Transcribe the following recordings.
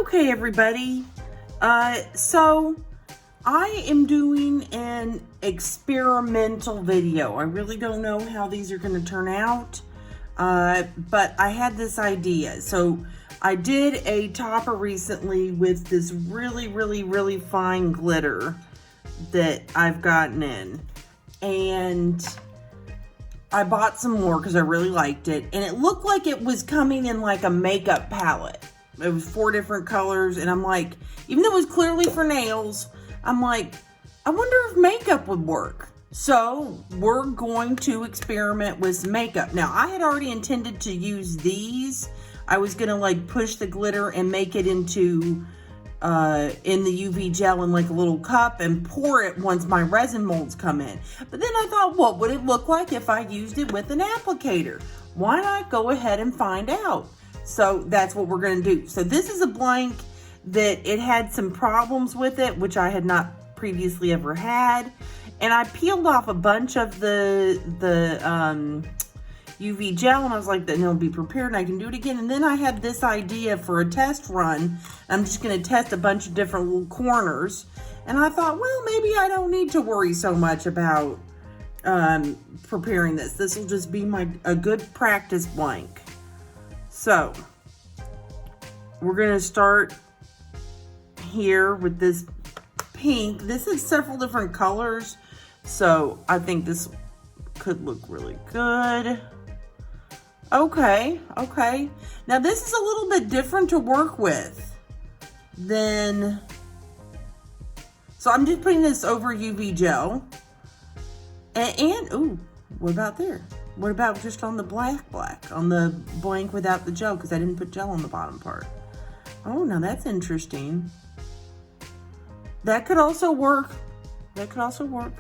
Okay, everybody. So I am doing an experimental video. I really don't know how these are going to turn out, but I had this idea. So I did a topper recently with this really fine glitter that I've gotten in, and I bought some more because I really liked it, and it looked like it was coming in like a makeup palette. It was 4 different colors, and I'm like, even though it was clearly for nails, I'm like, I wonder if makeup would work. So we're going to experiment with some makeup. Now, I had already intended to use these. I was gonna like push the glitter and make it into in the UV gel in like a little cup and pour it once my resin molds come in. But then I thought, what would it look like if I used it with an applicator? Why not go ahead and find out? So that's what we're gonna do. So this is a blank that it had some problems with it, which I had not previously ever had. And I peeled off a bunch of the UV gel, and I was like, then it'll be prepared and I can do it again. And then I had this idea for a test run. I'm just gonna test a bunch of different little corners. And I thought, well, maybe I don't need to worry so much about preparing this. This will just be a good practice blank. So we're gonna start here with this pink. This is several different colors, so I think this could look really good. Okay. Now this is a little bit different to work with than, so I'm just putting this over UV gel. And ooh, what about there? What about just on the black, on the blank without the gel, because I didn't put gel on the bottom part. Oh, now that's interesting. That could also work. That could also work.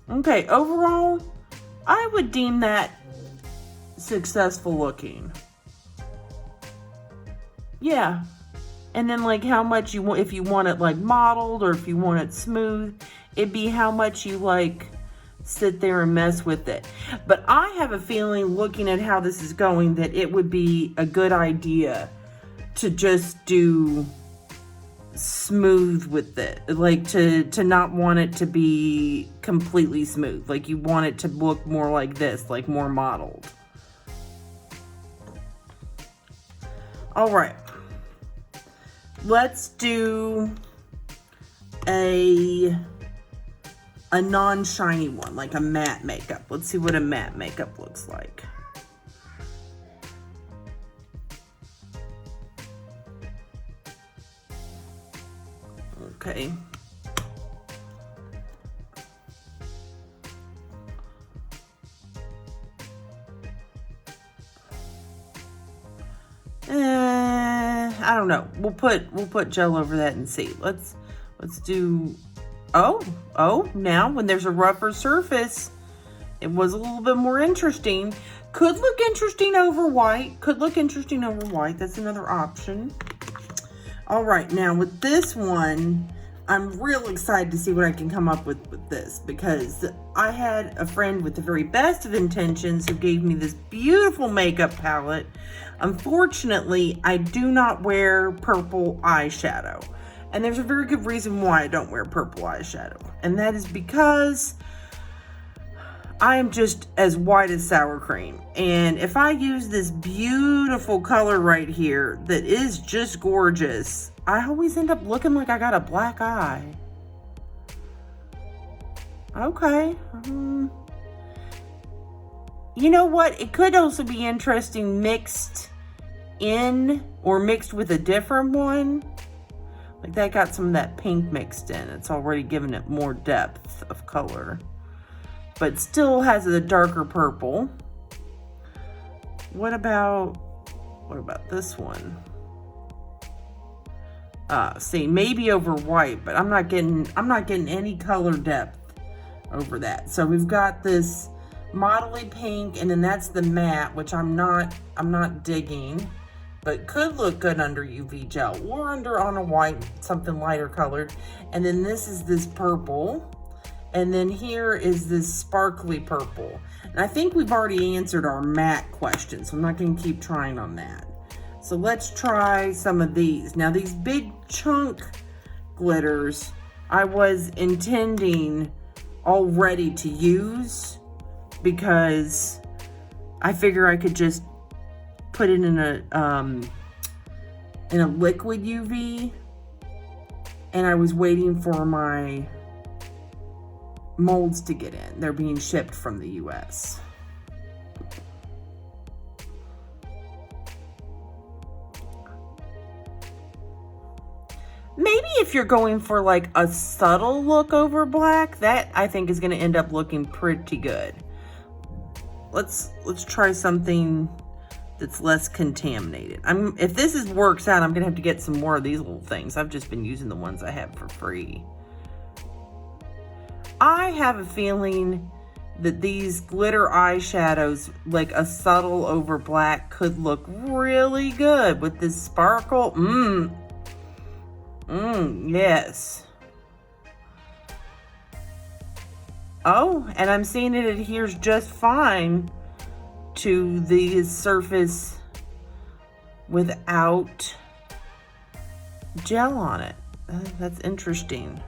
Okay, overall, I would deem that successful looking. Yeah. And then like how much you want, if you want it like modeled or if you want it smooth, it'd be how much you like sit there and mess with it. But I have a feeling, looking at how this is going, that it would be a good idea to just do smooth with it, like to not want it to be completely smooth. Like you want it to look more like this, like more modeled. All right, let's do a non-shiny one, like a matte makeup. Let's see what a matte makeup looks like. Okay. I don't know. We'll put gel over that and see. Let's do. Oh, now when there's a rougher surface, it was a little bit more interesting. Could look interesting over white. That's another option. All right, now with this one, I'm real excited to see what I can come up with this, because I had a friend with the very best of intentions who gave me this beautiful makeup palette. Unfortunately, I do not wear purple eyeshadow. And there's a very good reason why I don't wear purple eyeshadow. And that is because I am just as white as sour cream. And if I use this beautiful color right here that is just gorgeous, I always end up looking like I got a black eye. Okay. You know what? It could also be interesting mixed in or mixed with a different one. Like that got some of that pink mixed in. It's already given it more depth of color, but still has a darker purple. What about this one? See, maybe over white, but I'm not getting any color depth over that. So we've got this modelly pink, and then that's the matte, which I'm not digging, but could look good under UV gel or under on a white, something lighter colored. And then this is this purple. And then here is this sparkly purple. And I think we've already answered our matte question, so I'm not going to keep trying on that. So let's try some of these. Now these big chunk glitters, I was intending already to use because I figure I could just put it in a liquid UV, and I was waiting for my molds to get in. They're being shipped from the US. Maybe if you're going for like a subtle look over black, that I think is going to end up looking pretty good. Let's try something that's less contaminated. If this works out, I'm going to have to get some more of these little things. I've just been using the ones I have for free. I have a feeling that these glitter eyeshadows, like a subtle over black, could look really good with this sparkle. Yes. Oh, and I'm seeing it adheres just fine to the surface without gel on it. That's interesting.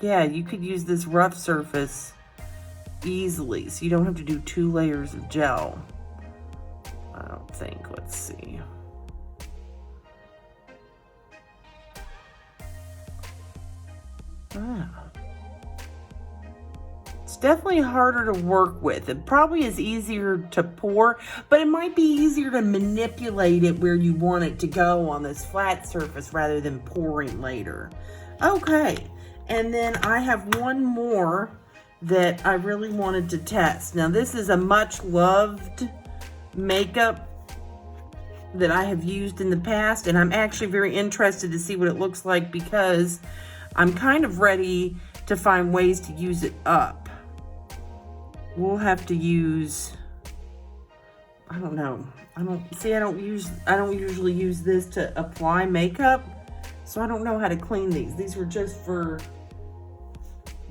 Yeah, you could use this rough surface easily, so you don't have to do 2 layers of gel. I don't think. Let's see. It's definitely harder to work with. It probably is easier to pour, but it might be easier to manipulate it where you want it to go on this flat surface rather than pouring later. Okay, and then I have one more that I really wanted to test. Now this is a much loved makeup that I have used in the past, and I'm actually very interested to see what it looks like because I'm kind of ready to find ways to use it up. We'll have to use, I don't know. I don't usually use this to apply makeup, so I don't know how to clean these. These were just for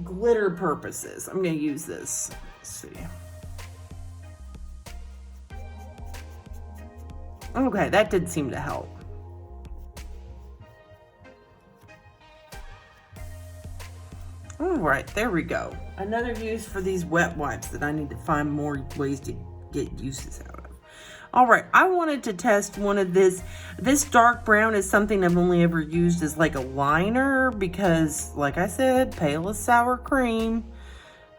glitter purposes. I'm going to use this. Let's see. Okay, that did seem to help. All right, there we go. Another use for these wet wipes that I need to find more ways to get uses out of. All right, I wanted to test one of this. This dark brown is something I've only ever used as like a liner because, like I said, pale as sour cream.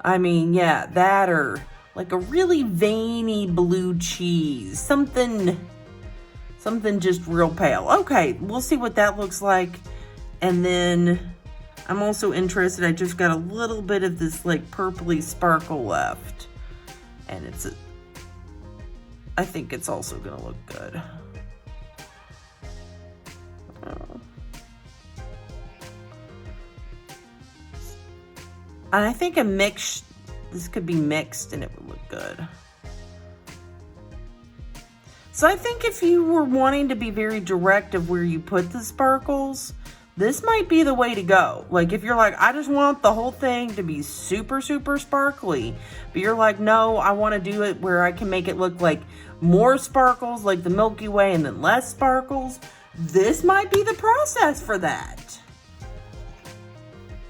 I mean, yeah, that or like a really veiny blue cheese. Something just real pale. Okay, we'll see what that looks like. And then I'm also interested, I just got a little bit of this like purpley sparkle left. And I think it's also gonna look good. And I think this could be mixed and it would look good. So I think if you were wanting to be very direct of where you put the sparkles, this might be the way to go. Like if you're like, I just want the whole thing to be super, super sparkly, but you're like, no, I want to do it where I can make it look like more sparkles like the Milky Way and then less sparkles. This might be the process for that.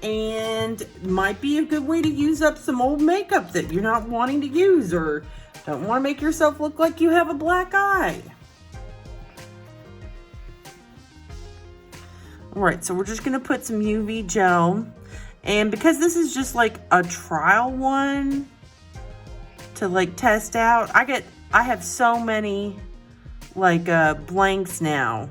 And might be a good way to use up some old makeup that you're not wanting to use or don't want to make yourself look like you have a black eye. All right, so we're just gonna put some UV gel. And because this is just like a trial one to like test out, I have so many like blanks now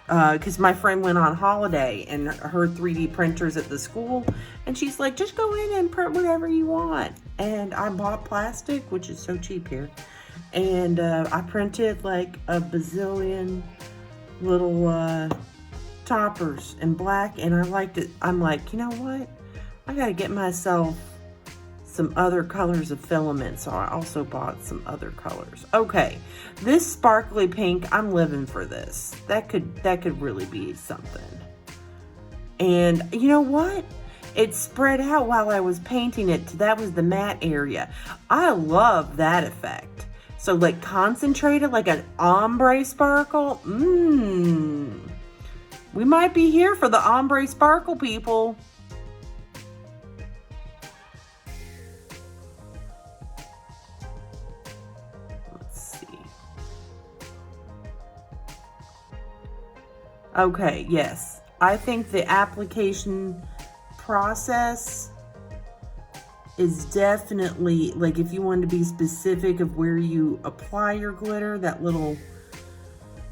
because my friend went on holiday and her 3D printers at the school, and she's like, just go in and print whatever you want. And I bought plastic, which is so cheap here, and I printed like a bazillion little toppers in black, and I liked it. I'm like, you know what, I gotta get myself some other colors of filament, so I also bought some other colors. Okay, this sparkly pink, I'm living for this. That could really be something. And you know what? It spread out while I was painting it. That was the matte area. I love that effect. So like concentrated, like an ombre sparkle. We might be here for the ombre sparkle, people. Let's see. Okay, yes. I think the application process is definitely, like, if you want to be specific of where you apply your glitter, that little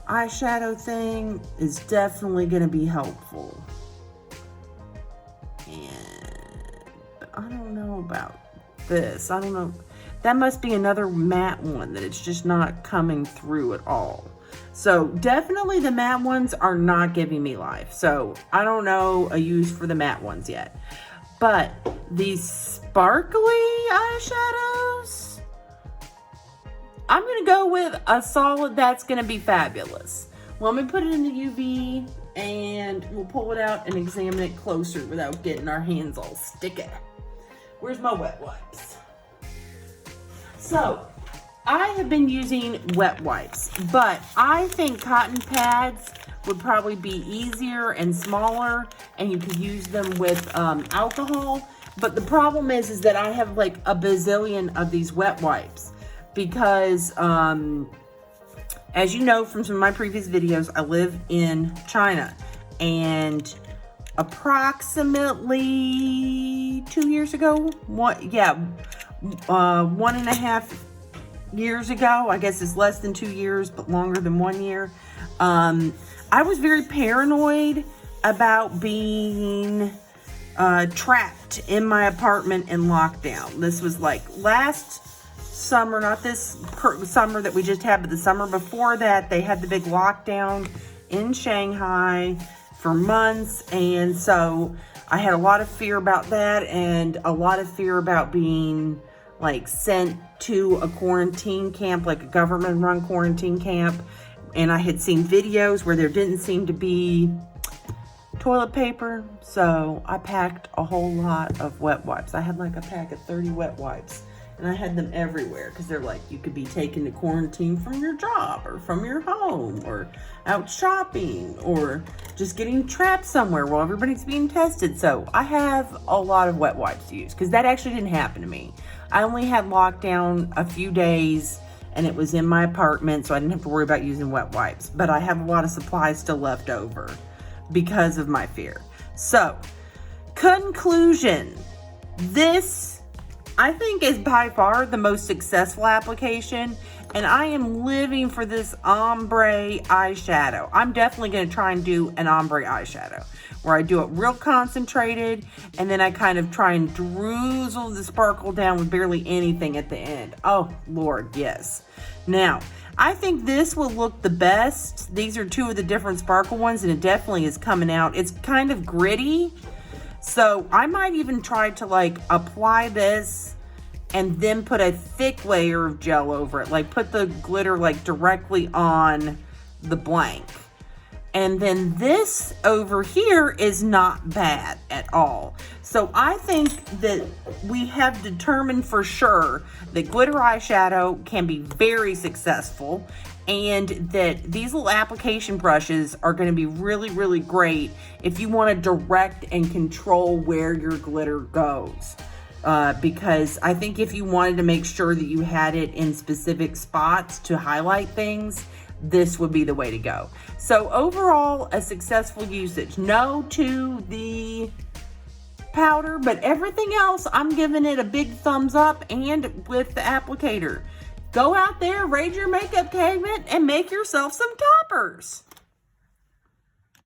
eyeshadow thing is definitely going to be helpful. But I don't know about this. I don't know. That must be another matte one that it's just not coming through at all. So definitely the matte ones are not giving me life. So I don't know a use for the matte ones yet. But these sparkly eyeshadows, I'm going to go with a solid that's going to be fabulous. Well, let me put it in the UV and we'll pull it out and examine it closer without getting our hands all sticky. Where's my wet wipes? So, I have been using wet wipes, but I think cotton pads would probably be easier and smaller, and you could use them with alcohol. But the problem is that I have like a bazillion of these wet wipes because, as you know from some of my previous videos, I live in China, and approximately 2 years ago, 1.5 years ago, I guess it's less than 2 years, but longer than 1 year, I was very paranoid about being trapped in my apartment in lockdown. This was like last summer, not this summer that we just had, but the summer before that, they had the big lockdown in Shanghai for months. And so I had a lot of fear about that, and a lot of fear about being like sent to a quarantine camp, like a government run quarantine camp. And I had seen videos where there didn't seem to be toilet paper. So I packed a whole lot of wet wipes. I had like a pack of 30 wet wipes, and I had them everywhere because they're like, you could be taken to quarantine from your job or from your home or out shopping or just getting trapped somewhere while everybody's being tested. So I have a lot of wet wipes to use because that actually didn't happen to me. I only had lockdown a few days, and it was in my apartment, so I didn't have to worry about using wet wipes. But I have a lot of supplies still left over because of my fear. So, conclusion. This, I think, is by far the most successful application, and I am living for this ombre eyeshadow. I'm definitely going to try and do an ombre eyeshadow where I do it real concentrated, and then I kind of try and drizzle the sparkle down with barely anything at the end. Oh, Lord, yes. Now, I think this will look the best. These are two of the different sparkle ones, and it definitely is coming out. It's kind of gritty, so I might even try to like apply this and then put a thick layer of gel over it. Like put the glitter like directly on the blank. And then this over here is not bad at all. So I think that we have determined for sure that glitter eyeshadow can be very successful, and that these little application brushes are going to be really, really great if you want to direct and control where your glitter goes. Because I think if you wanted to make sure that you had it in specific spots to highlight things, this would be the way to go. So overall, a successful usage. No to the powder, but everything else, I'm giving it a big thumbs up, and with the applicator. Go out there, raise your makeup cabinet, and make yourself some toppers.